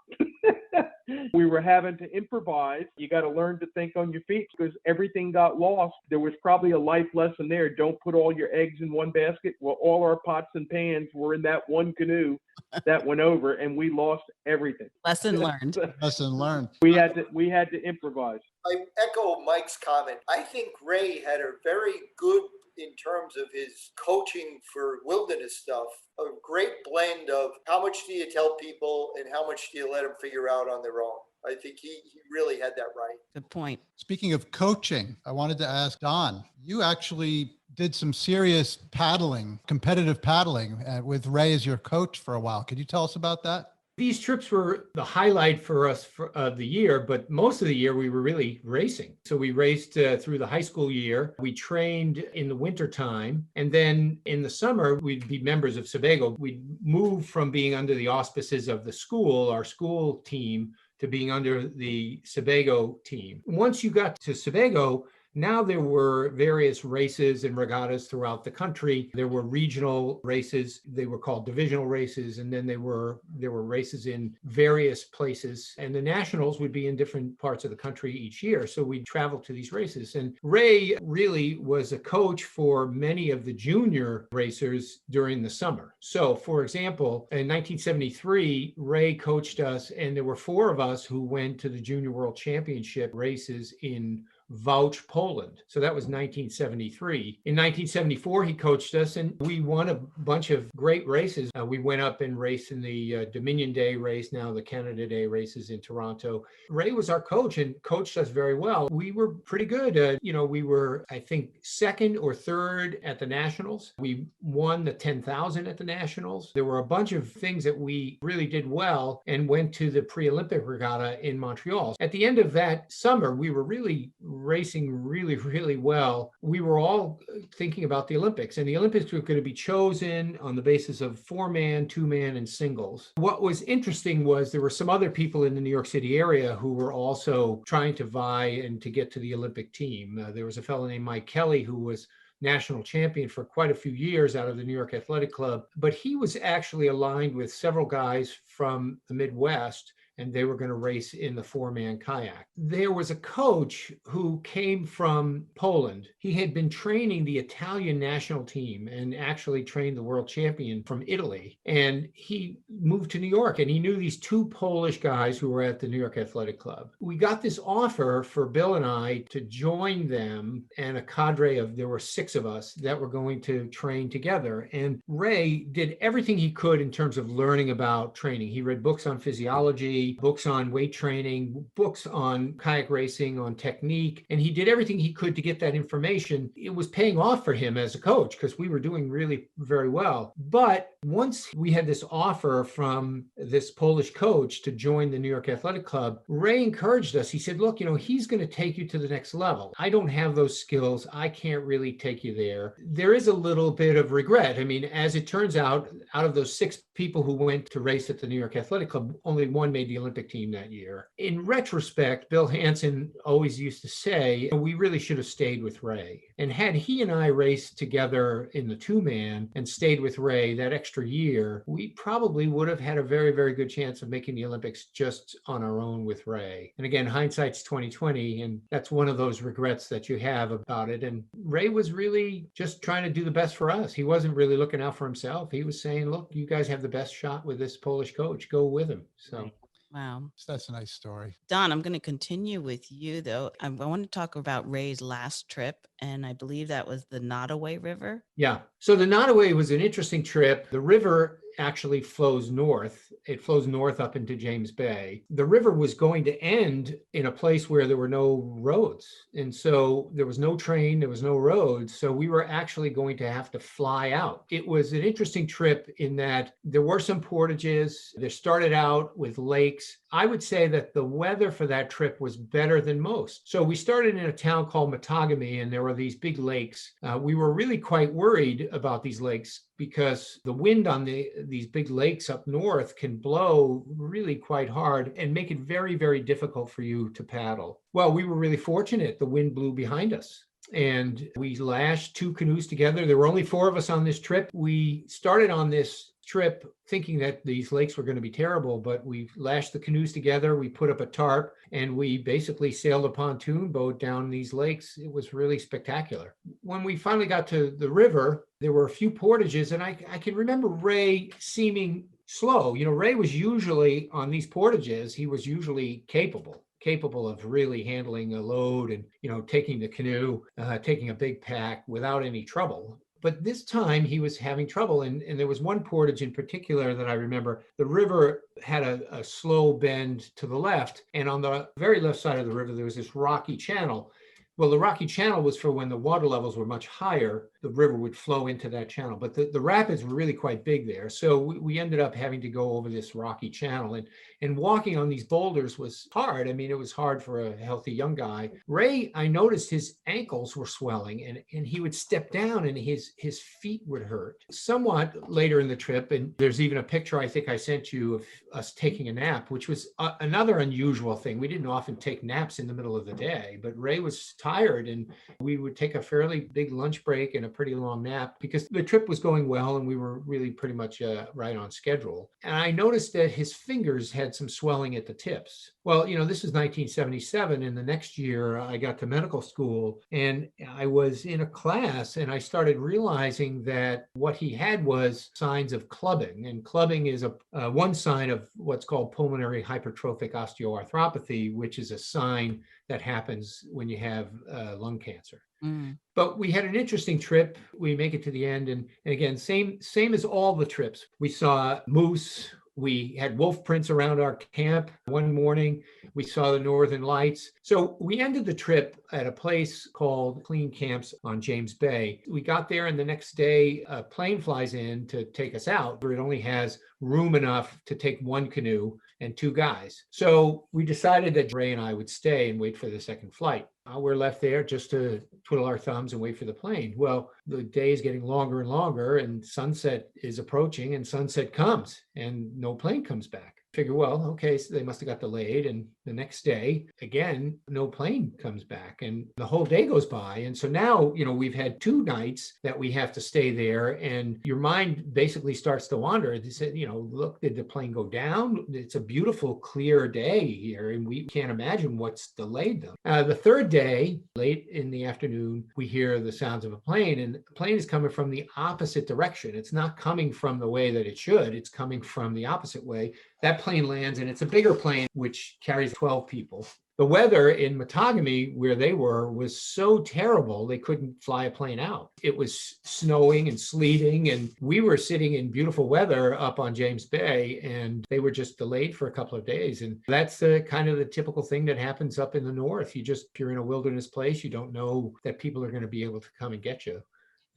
We were having to improvise. You got to learn to think on your feet because everything got lost. There was probably a life lesson there. Don't put all your eggs in one basket. Well, all our pots and pans were in that one canoe that went over, and we lost everything. Lesson learned. Lesson learned. We had to improvise. I echo Mike's comment. I think Ray had a very good, in terms of his coaching for wilderness stuff, a great blend of how much do you tell people and how much do you let them figure out on their own. I think he really had that right. Good point. Speaking of coaching, I wanted to ask Don, you actually did some serious paddling, competitive paddling with Ray as your coach for a while. Could you tell us about that? These trips were the highlight for us for the year, but most of the year we were really racing. So we raced through the high school year. We trained in the winter time. And then in the summer, we'd be members of Sebago. We'd move from being under the auspices of the school, our school team, to being under the Sebago team. Once you got to Sebago, now there were various races and regattas throughout the country. There were regional races. They were called divisional races. And then there were races in various places. And the nationals would be in different parts of the country each year. So we'd travel to these races. And Ray really was a coach for many of the junior racers during the summer. So for example, in 1973, Ray coached us, and there were 4 of us who went to the Junior World Championship races in Vouch, Poland. So that was 1973. In 1974, he coached us, and we won a bunch of great races. We went up and raced in the Dominion Day race, now the Canada Day races in Toronto. Ray was our coach and coached us very well. We were pretty good. We were, I think, 2nd or 3rd at the Nationals. We won the 10,000 at the Nationals. There were a bunch of things that we really did well and went to the pre-Olympic regatta in Montreal. At the end of that summer, we were really racing really, really well. We were all thinking about the Olympics, and the Olympics were going to be chosen on the basis of 4-man, 2-man, and singles. What was interesting was there were some other people in the New York City area who were also trying to vie and to get to the Olympic team. There was a fellow named Mike Kelly who was national champion for quite a few years out of the New York Athletic Club, but he was actually aligned with several guys from the Midwest and they were going to race in the 4-man kayak. There was a coach who came from Poland. He had been training the Italian national team and actually trained the world champion from Italy. And he moved to New York, and he knew these two Polish guys who were at the New York Athletic Club. We got this offer for Bill and I to join them and a cadre of, there were 6 of us that were going to train together. And Ray did everything he could in terms of learning about training. He read books on physiology, books on weight training, books on kayak racing, on technique, and he did everything he could to get that information. It was paying off for him as a coach because we were doing really very well. But once we had this offer from this Polish coach to join the New York Athletic Club, Ray encouraged us. He said, look, he's going to take you to the next level. I don't have those skills. I can't really take you there. There is a little bit of regret. I mean, as it turns out of those 6 people who went to race at the New York Athletic Club, only 1 made the Olympic team that year. In retrospect, Bill Hansen always used to say, we really should have stayed with Ray. And had he and I raced together in the 2-man and stayed with Ray that extra year, we probably would have had a very, very good chance of making the Olympics just on our own with Ray. And again, hindsight's 2020, and that's one of those regrets that you have about it. And Ray was really just trying to do the best for us. He wasn't really looking out for himself. He was saying, look, you guys have the best shot with this Polish coach. Go with him. So. Wow. That's a nice story. Don, I'm going to continue with you, though. I want to talk about Ray's last trip, and I believe that was the Nottoway River. Yeah. So the Nottoway was an interesting trip. The river actually flows north. It flows north up into James Bay. The river was going to end in a place where there were no roads. And so there was no train, there was no roads. So we were actually going to have to fly out. It was an interesting trip in that there were some portages. They started out with lakes. I would say that the weather for that trip was better than most. So we started in a town called Matagami, and there were these big lakes. We were really quite worried about these lakes because the wind on these big lakes up north can blow really quite hard and make it very, very difficult for you to paddle. Well, we were really fortunate. The wind blew behind us, and we lashed 2 canoes together. There were only 4 of us on this trip. We started on this trip thinking that these lakes were going to be terrible, but we lashed the canoes together, we put up a tarp, and we basically sailed a pontoon boat down these lakes. It was really spectacular. When we finally got to the river, there were a few portages, and I can remember Ray seeming slow. Ray was usually on these portages, he was usually capable of really handling a load and, taking the canoe, taking a big pack without any trouble. But this time he was having trouble. And there was one portage in particular that I remember. The river had a slow bend to the left. And on the very left side of the river, there was this rocky channel. Well, the rocky channel was for when the water levels were much higher, the river would flow into that channel. But the rapids were really quite big there. So we ended up having to go over this rocky channel. And walking on these boulders was hard. I mean, it was hard for a healthy young guy. Ray, I noticed his ankles were swelling, and he would step down and his feet would hurt. Somewhat later in the trip, and there's even a picture I think I sent you of us taking a nap, which was another unusual thing. We didn't often take naps in the middle of the day, but Ray was tired, and we would take a fairly big lunch break and a pretty long nap because the trip was going well and we were really pretty much right on schedule. And I noticed that his fingers had some swelling at the tips. Well, this is 1977, and the next year I got to medical school, and I was in a class, and I started realizing that what he had was signs of clubbing, and clubbing is one sign of what's called pulmonary hypertrophic osteoarthropathy, which is a sign that happens when you have lung cancer. Mm. But we had an interesting trip. We make it to the end, and again, same as all the trips. We saw moose. We had wolf prints around our camp. One morning, we saw the northern lights. So we ended the trip at a place called Clean Camps on James Bay. We got there, and the next day, a plane flies in to take us out, but it only has room enough to take 1 canoe and 2 guys. So we decided that Ray and I would stay and wait for the second flight. We're left there just to twiddle our thumbs and wait for the plane. Well, the day is getting longer and longer, and sunset is approaching, and sunset comes and no plane comes back. figure, well, okay, so they must have got delayed. And the next day, again, no plane comes back and the whole day goes by. And so now, we've had 2 nights that we have to stay there, and your mind basically starts to wander. They said, look, did the plane go down? It's a beautiful, clear day here, and we can't imagine what's delayed them. The third day, late in the afternoon, we hear the sounds of a plane, and the plane is coming from the opposite direction. It's not coming from the way that it should. It's coming from the opposite way. That plane lands, and it's a bigger plane, which carries 12 people. The weather in Matagami, where they were, was so terrible, they couldn't fly a plane out. It was snowing and sleeting, and we were sitting in beautiful weather up on James Bay, and they were just delayed for a couple of days. And that's kind of the typical thing that happens up in the north. If you're in a wilderness place, you don't know that people are going to be able to come and get you.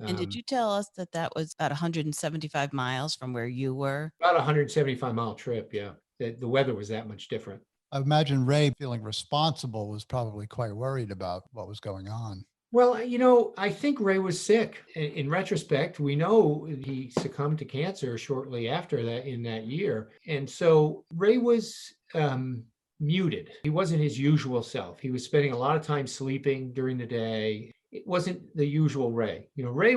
And did you tell us that that was about 175 miles from where you were? About a 175-mile trip, yeah. The weather was that much different. I imagine Ray, feeling responsible, was probably quite worried about what was going on. Well, I think Ray was sick. In retrospect, we know he succumbed to cancer shortly after that in that year. And so Ray was muted. He wasn't his usual self. He was spending a lot of time sleeping during the day. It wasn't the usual Ray. Ray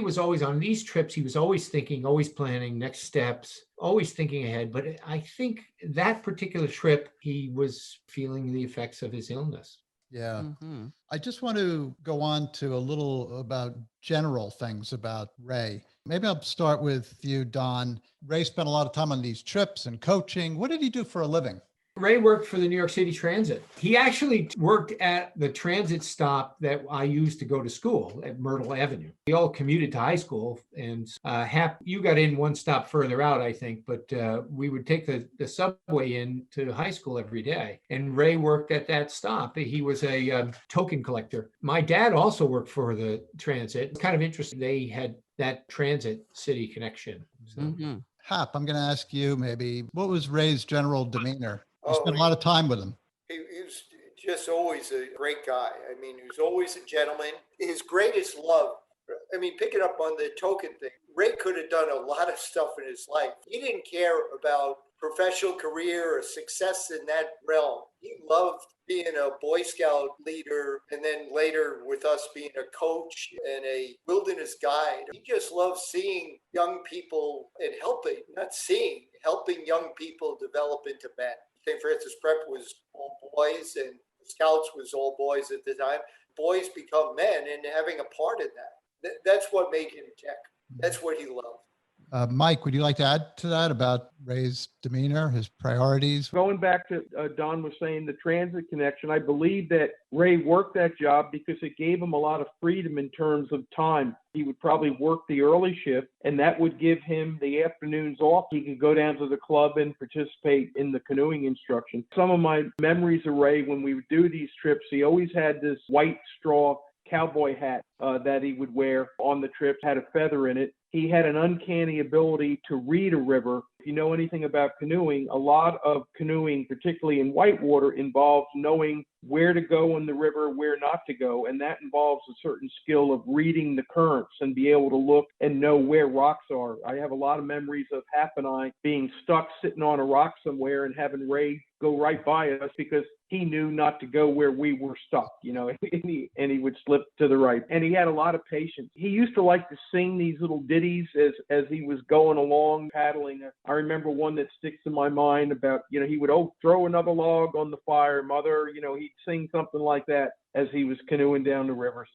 was always on these trips. He was always thinking, always planning next steps, always thinking ahead. But I think that particular trip, he was feeling the effects of his illness. Yeah. Mm-hmm. I just want to go on to a little about general things about Ray. Maybe I'll start with you, Don. Ray spent a lot of time on these trips and coaching. What did he do for a living? Ray worked for the New York City Transit. He actually worked at the transit stop that I used to go to school at Myrtle Avenue. We all commuted to high school, and you got in one stop further out, I think, but we would take the subway in to high school every day. And Ray worked at that stop. He was a token collector. My dad also worked for the transit. It's kind of interesting. They had that transit city connection. So. Mm-hmm. Hap, I'm going to ask you maybe, what was Ray's general demeanor? You spent a lot of time with him. He was just always a great guy. I mean, he was always a gentleman. His greatest love, picking up on the token thing, Ray could have done a lot of stuff in his life. He didn't care about professional career or success in that realm. He loved being a Boy Scout leader, and then later with us being a coach and a wilderness guide. He just loved seeing young people and helping young people develop into men. St. Francis Prep was all boys, and Scouts was all boys at the time. Boys become men, and having a part in that. That's what made him tick. That's what he loved. Mike, would you like to add to that about Ray's demeanor, his priorities? Going back to Don was saying the transit connection, I believe that Ray worked that job because it gave him a lot of freedom in terms of time. He would probably work the early shift, and that would give him the afternoons off. He could go down to the club and participate in the canoeing instruction. Some of my memories of Ray, when we would do these trips, he always had this white straw cowboy hat that he would wear on the trip, had a feather in it. He had an uncanny ability to read a river. If you know anything about canoeing, a lot of canoeing, particularly in whitewater, involves knowing where to go in the river, where not to go. And that involves a certain skill of reading the currents and be able to look and know where rocks are. I have a lot of memories of Hap and I being stuck sitting on a rock somewhere and having Ray go right by us because he knew not to go where we were stuck, and he would slip to the right. And he had a lot of patience. He used to like to sing these little ditties as he was going along paddling. I remember one that sticks in my mind about, he would throw another log on the fire, mother, he'd sing something like that as he was canoeing down the river.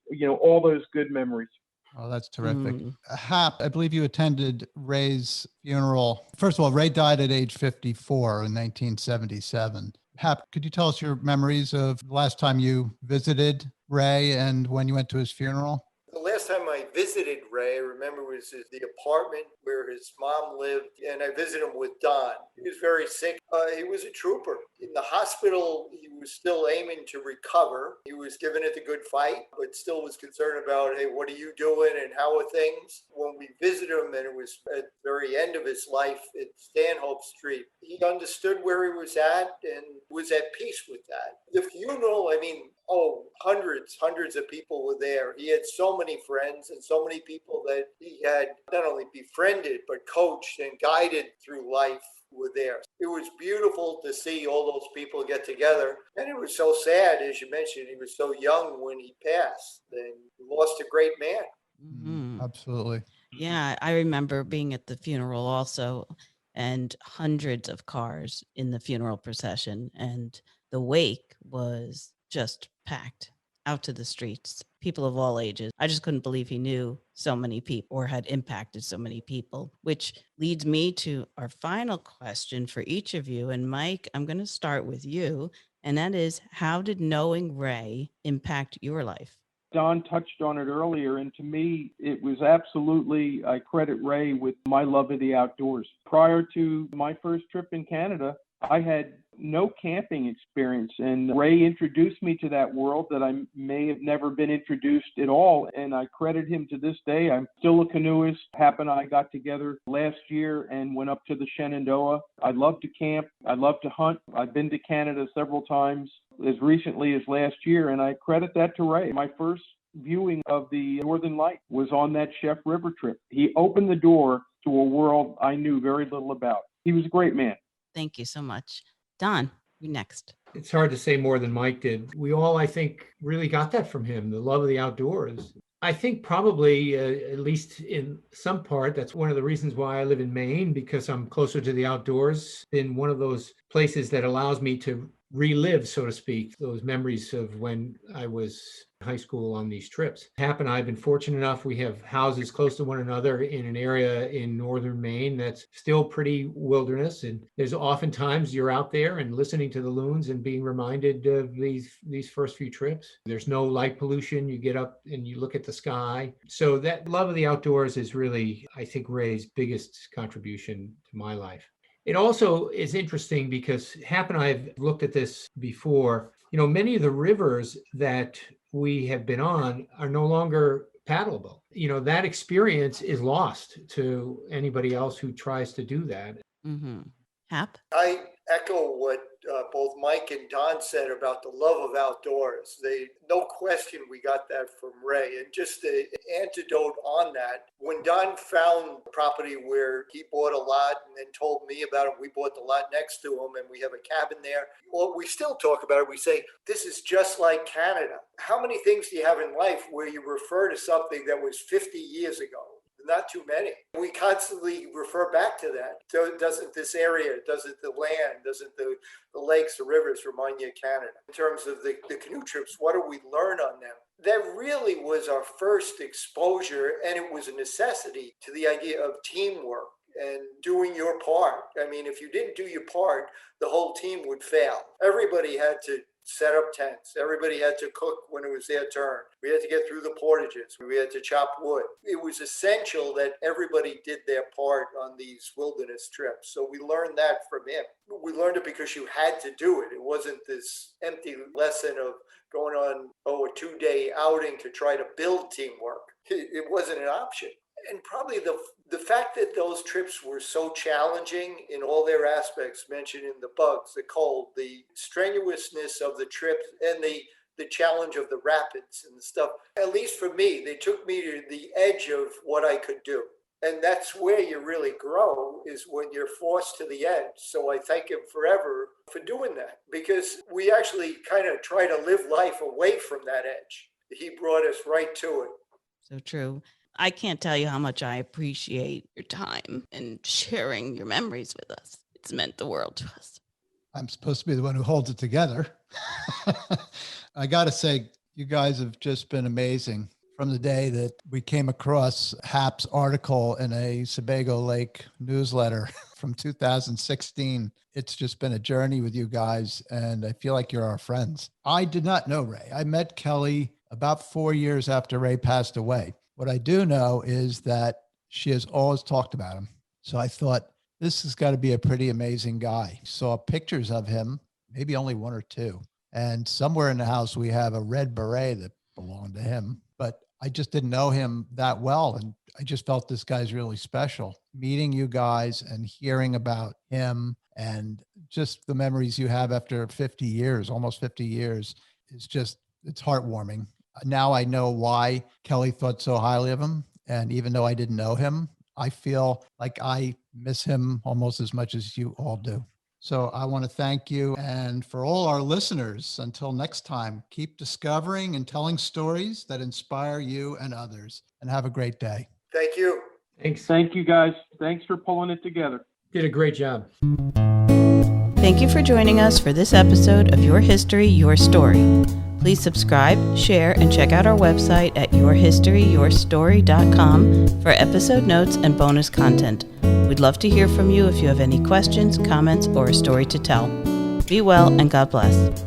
All those good memories. Oh, that's terrific. Hap, I believe you attended Ray's funeral. First of all, Ray died at age 54 in 1977. Hap, could you tell us your memories of the last time you visited Ray and when you went to his funeral? The last time I visited Ray, I remember was the apartment where his mom lived, and I visited him with Don. He was very sick. He was a trooper. In the hospital, he was still aiming to recover. He was giving it the good fight, but still was concerned about, hey, what are you doing and how are things? When we visited him, and it was at the very end of his life at Stanhope Street, he understood where he was at and was at peace with that. The funeral, hundreds of people were there. He had so many friends and so many people that he had not only befriended, but coached and guided through life were there. It was beautiful to see all those people get together. And it was so sad, as you mentioned, he was so young when he passed. And we lost a great man. Mhm. Absolutely. Yeah, I remember being at the funeral also, and hundreds of cars in the funeral procession, and the wake was just packed out to the streets, people of all ages. I just couldn't believe he knew so many people or had impacted so many people, which leads me to our final question for each of you. And Mike, I'm going to start with you, and that is, how did knowing Ray impact your life? Don touched on it earlier, and to me, it was absolutely, I credit Ray with my love of the outdoors. Prior to my first trip in Canada, I had no camping experience, and Ray introduced me to that world that I may have never been introduced at all, and I credit him to this day. I'm still a canoeist. Hap and I got together last year and went up to the Shenandoah. I love to camp. I love to hunt. I've been to Canada several times as recently as last year, and I credit that to Ray. My first viewing of the Northern Light was on that Chef River trip. He opened the door to a world I knew very little about. He was a great man. Thank you so much. Don, you're next. It's hard to say more than Mike did. We all, I think, really got that from him, the love of the outdoors. I think probably, at least in some part, that's one of the reasons why I live in Maine, because I'm closer to the outdoors. Been one of those places that allows me to relive, so to speak, those memories of when I was in high school on these trips. Hap and I have been fortunate enough. We have houses close to one another in an area in northern Maine that's still pretty wilderness. And there's oftentimes you're out there and listening to the loons and being reminded of these first few trips. There's no light pollution. You get up and you look at the sky. So that love of the outdoors is really, I think, Ray's biggest contribution to my life. It also is interesting because Hap and I have looked at this before. You know, many of the rivers that we have been on are no longer paddleable. You know, that experience is lost to anybody else who tries to do that. Mm-hmm. Hap? I echo what both Mike and Don said about the love of outdoors. No question, we got that from Ray. And just the antidote on that, when Don found the property where he bought a lot and then told me about it, we bought the lot next to him and we have a cabin there. Well, we still talk about it. We say, this is just like Canada. How many things do you have in life where you refer to something that was 50 years ago? Not too many. We constantly refer back to that. So doesn't this area, doesn't the land, doesn't the lakes, the rivers remind you of Canada? In terms of the canoe trips, what do we learn on them? That really was our first exposure, and it was a necessity to the idea of teamwork and doing your part. I mean, if you didn't do your part, the whole team would fail. Everybody had to set up tents. Everybody had to cook when it was their turn. We had to get through the portages. We had to chop wood. It was essential that everybody did their part on these wilderness trips. So we learned that from him. We learned it because you had to do it. It wasn't this empty lesson of going on, a 2-day outing to try to build teamwork. It wasn't an option. And probably the fact that those trips were so challenging in all their aspects mentioned in the bugs, the cold, the strenuousness of the trip, and the challenge of the rapids and the stuff, at least for me, they took me to the edge of what I could do. And that's where you really grow, is when you're forced to the edge. So I thank him forever for doing that, because we actually kind of try to live life away from that edge. He brought us right to it. So true. I can't tell you how much I appreciate your time and sharing your memories with us. It's meant the world to us. I'm supposed to be the one who holds it together. I got to say, you guys have just been amazing. From the day that we came across Hap's article in a Sebago Lake newsletter from 2016, it's just been a journey with you guys, and I feel like you're our friends. I did not know Ray. I met Kelly about 4 years after Ray passed away. What I do know is that she has always talked about him. So I thought, this has got to be a pretty amazing guy. Saw pictures of him, maybe only one or two. And somewhere in the house, we have a red beret that belonged to him. But I just didn't know him that well. And I just felt this guy's really special. Meeting you guys and hearing about him and just the memories you have after 50 years, almost 50 years, is just, it's heartwarming. Now I know why Kelly thought so highly of him. And even though I didn't know him, I feel like I miss him almost as much as you all do. So I want to thank you. And for all our listeners, until next time, keep discovering and telling stories that inspire you and others. And have a great day. Thank you. Thanks. Thank you, guys. Thanks for pulling it together. Did a great job. Thank you for joining us for this episode of Your History, Your Story. Please subscribe, share, and check out our website at yourhistoryyourstory.com for episode notes and bonus content. We'd love to hear from you if you have any questions, comments, or a story to tell. Be well and God bless.